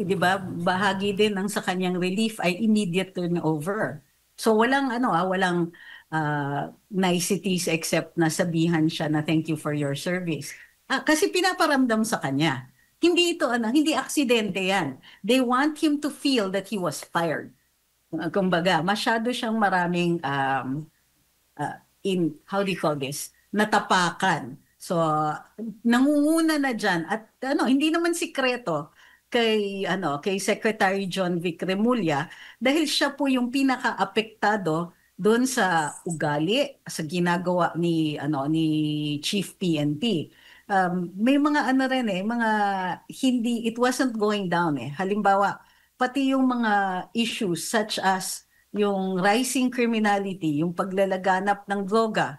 di ba, bahagi din ng sa kanyang relief ay immediate turnover. So walang niceties except na sabihan siya na thank you for your service. Kasi pinaparamdam sa kanya. Hindi ito hindi aksidente yan. They want him to feel that he was fired. Kumbaga, masyado siyang maraming how do you call this? Natapakan. So, nangunguna na diyan at hindi naman sikreto kay Secretary John Vic Remulla dahil siya po yung pinaka-apektado doon sa ugali sa ginagawa ni Chief PNP. May mga rin mga hindi it wasn't going down eh. Halimbawa, pati yung mga issues such as yung rising criminality, yung paglalaganap ng droga,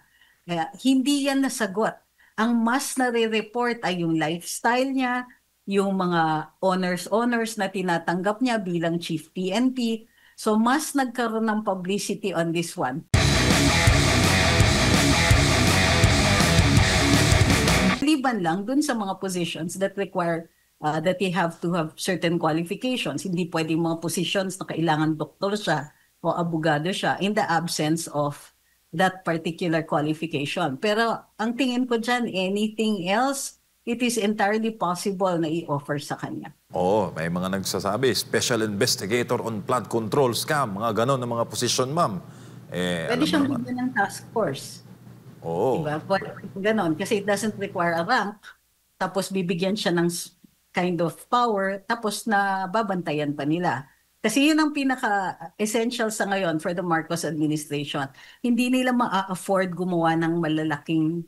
hindi yan nasagot. Ang mas nare-report ay yung lifestyle niya, yung mga honors na tinatanggap niya bilang Chief PNP. So mas nagkaroon ng publicity on this one. Liban lang dun sa mga positions that require that they have to have certain qualifications. Hindi pwedeng mga positions na kailangan doktor siya o abogado siya in the absence of that particular qualification. Pero ang tingin ko dyan, anything else, it is entirely possible na i-offer sa kanya. Oo, may mga nagsasabi, Special Investigator on Flood Control Scam, mga ganon na mga posisyon, ma'am. Pwede siyang bigyan ng task force. Oo. Diba? Ganon, kasi it doesn't require a rank, tapos bibigyan siya ng kind of power, tapos na babantayan pa nila. Kasi yun ang pinaka-essential sa ngayon for the Marcos administration. Hindi nila ma-afford gumawa ng malalaking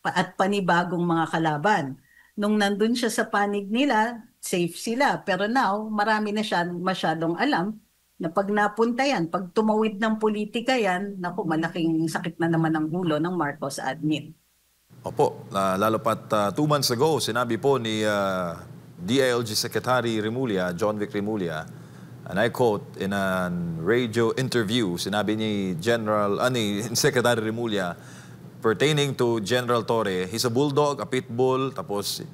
at panibagong mga kalaban. Nung nandun siya sa panig nila, safe sila. Pero now, marami na siya masyadong alam na pag napunta yan, pag tumawid ng politika yan, naku, malaking sakit na naman ang ulo ng Marcos admin. Opo, lalo pat 2 months ago, sinabi po ni DILG Secretary Remulla, John Vic Remulla, and I quote in a radio interview, sinabi ni Secretary Remulla, pertaining to General Torre, he's a bulldog, a pit bull, tapos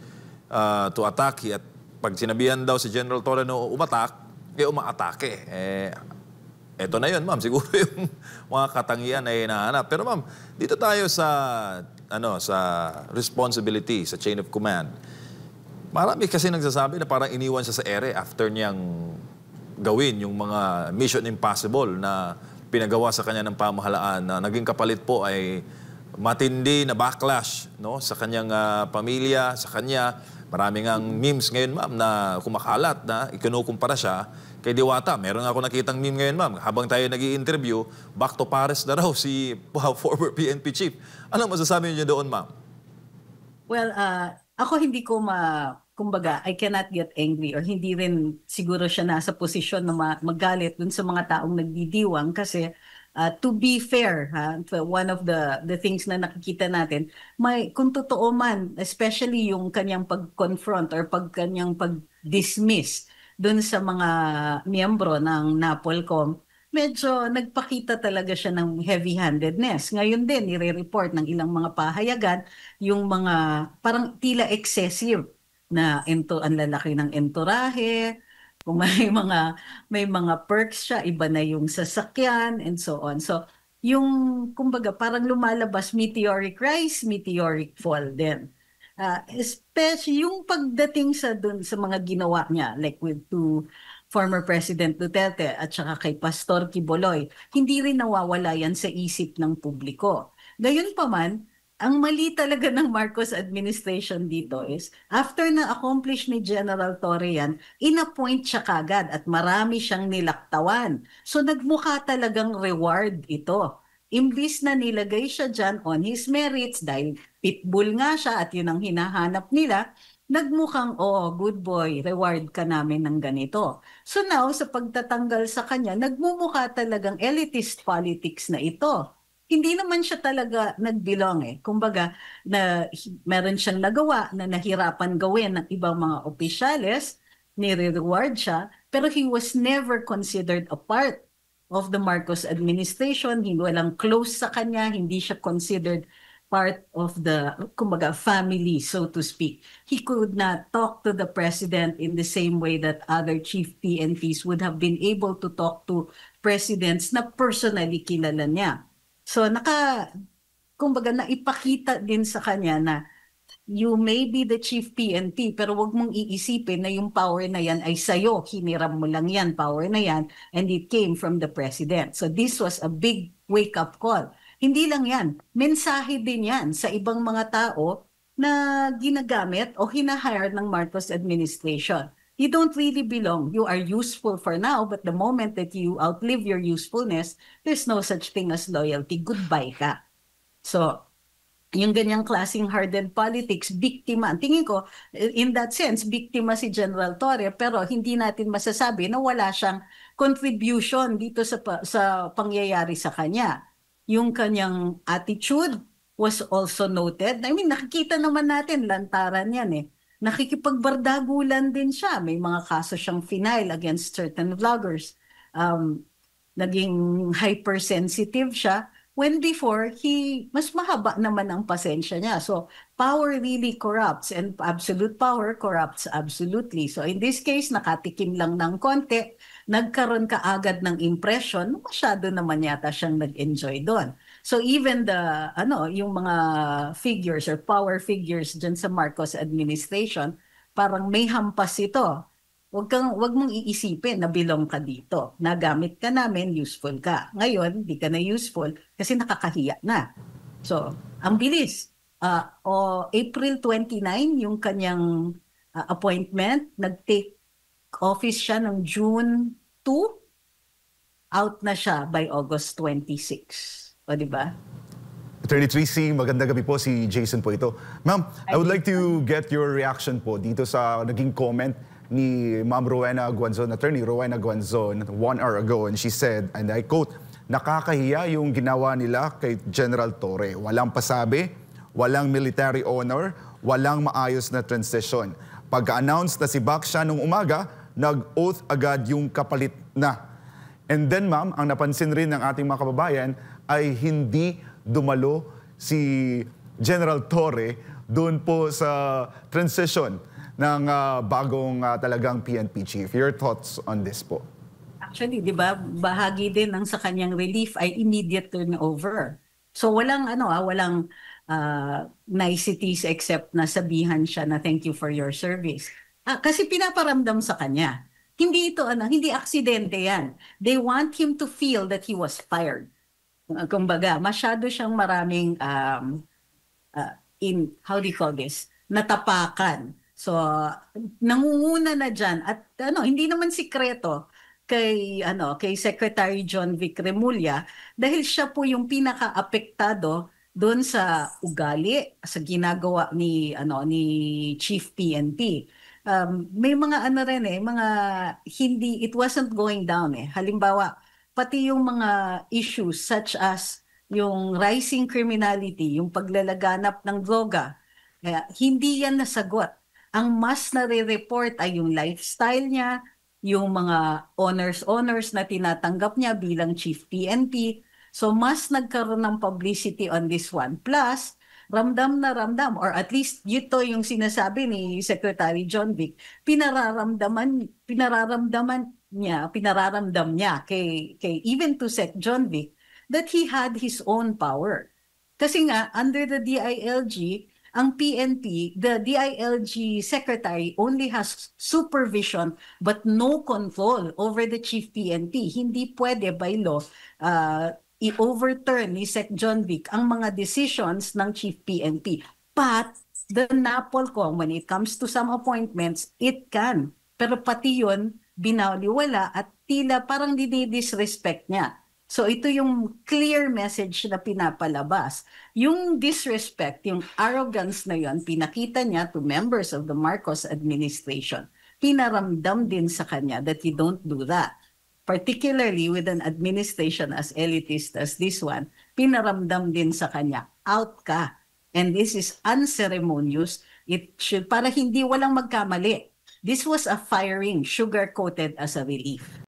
to attack, at pag sinabihan daw si General Torre na umatak, umaatake. Eto na yun, ma'am. Siguro yung mga katangian ay hinahanap. Pero ma'am, dito tayo sa responsibility, sa chain of command. Marami kasi nagsasabi na parang iniwan siya sa ere after niyang gawin yung mga Mission Impossible na pinagawa sa kanya ng pamahalaan, na naging kapalit po ay matindi na backlash, no, sa kanyang pamilya, sa kanya. Maraming ang memes ngayon, ma'am, na kumakalat na ikinukumpara siya kay Diwata. Meron ako nakitang meme ngayon, ma'am. Habang tayo nag-i-interview, back to Paris na raw si former PNP chief. Ano masasabi niyo doon, ma'am? Well, ako hindi ko kumbaga, I cannot get angry or hindi rin siguro siya nasa posisyon na magalit dun sa mga taong nagdidiwang kasi to be fair, one of the things na nakikita natin, kung totoo man, especially yung kanyang pag-confront or kanyang pag-dismiss dun sa mga miyembro ng NAPOLCOM, medyo nagpakita talaga siya ng heavy-handedness. Ngayon din, nire-report ng ilang mga pahayagan yung mga parang tila excessive na ang lalaki ng entorahe, kung may mga perks siya, iba na yung sasakyan and so on. So, yung kumbaga parang lumalabas meteoric rise, meteoric fall din. Especially yung pagdating sa mga ginawa niya, like with former President Duterte at saka kay Pastor Quiboloy, hindi rin nawawala yan sa isip ng publiko. Gayunpaman, ang mali talaga ng Marcos administration dito is, after na-accomplish ni General Torre yan, inappoint siya kagad at marami siyang nilaktawan. So nagmukha talagang reward ito. Imbis na nilagay siya dyan on his merits dahil pitbull nga siya at yun ang hinahanap nila, nagmukhang, oh, good boy, reward ka namin ng ganito. So now, sa pagtatanggal sa kanya, nagmumukha talagang elitist politics na ito. Hindi naman siya talaga nag-belong eh. Kumbaga, meron siyang nagawa na nahirapan gawin ng ibang mga opisyales, nire-reward siya, pero he was never considered a part of the Marcos administration. Hindi walang close sa kanya, hindi siya considered part of the, kumbaga, family, so to speak. He could not talk to the president in the same way that other chief PNPs would have been able to talk to presidents na personally kilala niya. So kumbaga, naipakita din sa kanya na you may be the chief PNP, pero wag mong iisipin na yung power na yan ay sayo. Hiniram mo lang yan, power na yan, and it came from the president. So this was a big wake-up call. Hindi lang yan, mensahe din yan sa ibang mga tao na ginagamit o hinahire ng Marcos administration. You don't really belong. You are useful for now, but the moment that you outlive your usefulness, there's no such thing as loyalty. Goodbye ka. So, yung ganyang klaseng hardened politics, biktima. Tingin ko, in that sense, biktima si General Torre, pero hindi natin masasabi na wala siyang contribution dito sa pangyayari sa kanya. Yung kanyang attitude was also noted. I mean, nakikita naman natin, lantaran yan eh. Nakikipagbardagulan din siya. May mga kaso siyang final against certain vloggers. Naging hypersensitive siya. When before, mas mahaba naman ang pasensya niya. So, power really corrupts and absolute power corrupts absolutely. So, in this case, nakatikim lang ng konti, nagkaroon ka agad ng impression, masyado naman yata siyang nag-enjoy doon. So, even yung mga figures or power figures dyan sa Marcos administration, parang may hampas ito. Wag mong iisipin na belong ka dito. Nagamit ka namin, useful ka. Ngayon, di ka na useful kasi nakakahiya na. So, ang bilis. April 29, yung kanyang appointment, nag-take office siya ng June 2, out na siya by August 26. O, di ba? Attorney Tracy, magandang gabi po, si Jason po ito. Ma'am, I would like to get your reaction po dito sa naging comment ni Ma'am Rowena Guanzon, Attorney Rowena Guanzon, 1 hour ago, and she said, and I quote, "Nakakahiya yung ginawa nila kay General Torre. Walang pasabi, walang military honor, walang maayos na transition. Pagka-announce na si Baksha nung umaga, nag-oath agad yung kapalit na." And then ma'am, ang napansin rin ng ating mga kababayan ay hindi dumalo si General Torre doon po sa transition ng bagong talagang PNP chief. Your thoughts on this po? Actually, di ba, bahagi din ng sa kanyang relief ay immediate turnover. So walang niceties except na sabihan siya na thank you for your service. Kasi pinaparamdam sa kanya. Hindi aksidente yan. They want him to feel that he was fired. Kumbaga, masyado siyang maraming how do you call this? Natapakan. So, nangunguna na dyan. At hindi naman sikreto kay Secretary John Vic Remulla dahil siya po yung pinaka-apektado doon sa ugali, sa ginagawa ni Chief PNP. May mga it wasn't going down eh. Halimbawa, pati yung mga issues such as yung rising criminality, yung paglalaganap ng droga, hindi yan nasagot. Ang mas nare-report ay yung lifestyle niya, yung mga honors na tinatanggap niya bilang Chief PNP. So mas nagkaroon ng publicity on this one. Plus, ramdam na ramdam, or at least ito yung sinasabi ni Secretary John Vic, pinararamdam niya kay even to Sec John Vic that he had his own power. Kasi nga, under the DILG, ang PNP, the DILG secretary only has supervision but no control over the chief PNP. Hindi pwede by law i-overturn ni Sec John Vic ang mga decisions ng chief PNP. But the NAPOLCOM, when it comes to some appointments, it can. Pero pati yun, binaliwala at tila parang dinidisrespect niya. So ito yung clear message na pinapalabas. Yung disrespect, yung arrogance na yun, pinakita niya to members of the Marcos administration. Pinaramdam din sa kanya that you don't do that. Particularly with an administration as elitist as this one, pinaramdam din sa kanya, out ka. And this is unceremonious. It should, para hindi walang magkamali. This was a firing, sugar-coated as a relief.